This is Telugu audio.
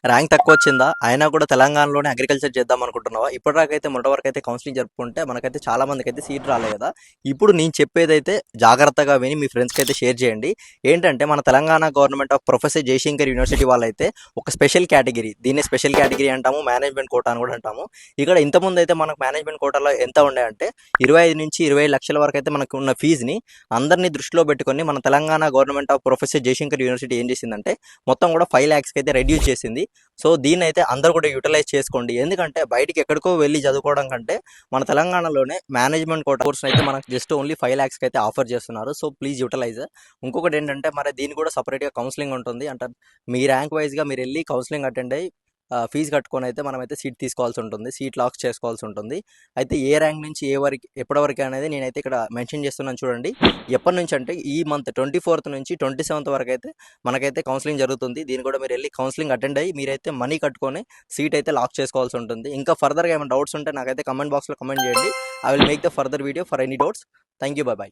ర్యాంక్ తక్కువ వచ్చిందా? అయినా కూడా తెలంగాణలోనే అగ్రికల్చర్ చేద్దాం అనుకుంటున్నావా? ఇప్పటిదాకైతే మొన్నటి వరకు కౌన్సిలింగ్ జరుపుకుంటే మనకైతే చాలా మందికైతే సీట్ రాలే కదా! ఇప్పుడు నేను చెప్పేదైతే జాగ్రత్తగా విని మీ ఫ్రెండ్స్‌కి అయితే షేర్ చేయండి. ఏంటంటే మన Telangana government of professor Jayashankar university వాళ్ళైతే ఒక స్పెషల్ కేటగిరీ, దీన్నే స్పెషల్ కేటగిరీ అంటాము, మేనేజ్మెంట్ కోటా అని కూడా అంటాము. ఇక్కడ ఇంతకుముందు అయితే మనకు మేనేజ్మెంట్ కోటాలో ఎంత ఉండే అంటే 25 నుంచి 20 లక్షల వరకు అయితే మనకు ఉన్న ఫీజుని అందరినీ దృష్టిలో పెట్టుకొని మన Telangana government of professor Jayashankar university ఏం చేసిందంటే మొత్తం కూడా 5 lakhsకి అయితే రెడ్యూస్ చేసింది. సో దీన్ని అయితే అందరూ కూడా యూటిలైజ్ చేసుకోండి. ఎందుకంటే బయటికి ఎక్కడికో వెళ్ళి చదువుకోవడం కంటే మన తెలంగాణలోనే మేనేజ్మెంట్ కోటా కోర్స్ అయితే మనకు జస్ట్ ఓన్లీ 5 lakhsకి అయితే ఆఫర్ చేస్తున్నారు. So please utilise. ఇంకొకటి ఏంటంటే మరి దీనికి కూడా సపరేట్గా కౌన్సిలింగ్ ఉంటుంది. అంటే మీ ర్యాంక్ వైజ్గా మీరు వెళ్ళి కౌన్సిలింగ్ అటెండ్ అయ్యి ఫీజు కట్టుకొని అయితే మనమైతే సీట్ తీసుకోవాల్సి ఉంటుంది, సీట్ లాక్ చేసుకోవాల్సి ఉంటుంది. అయితే ఏ ర్యాంక్ నుంచి ఏ వరకు ఎప్పటి వరకు అనేది నేనైతే ఇక్కడ మెన్షన్ చేస్తున్నాను చూడండి. ఎప్పటి నుంచి అంటే ఈ మంత్ 24th నుంచి 27th వరకు అయితే మనకైతే కౌన్సిలింగ్ జరుగుతుంది. దీన్ని కూడా మీరు వెళ్ళి కౌన్సిలింగ్ అటెండ్ అయ్యి మీరైతే మనీ కట్టుకొని సీట్ అయితే లాక్ చేసుకోవాల్సి ఉంటుంది. ఇంకా ఫర్దర్గా ఏమైనా డౌట్స్ ఉంటే నాకైతే కమెంట్ బాక్స్లో కమెంట్ చేయండి. I will make the further video for any doubts. Thank you. By by.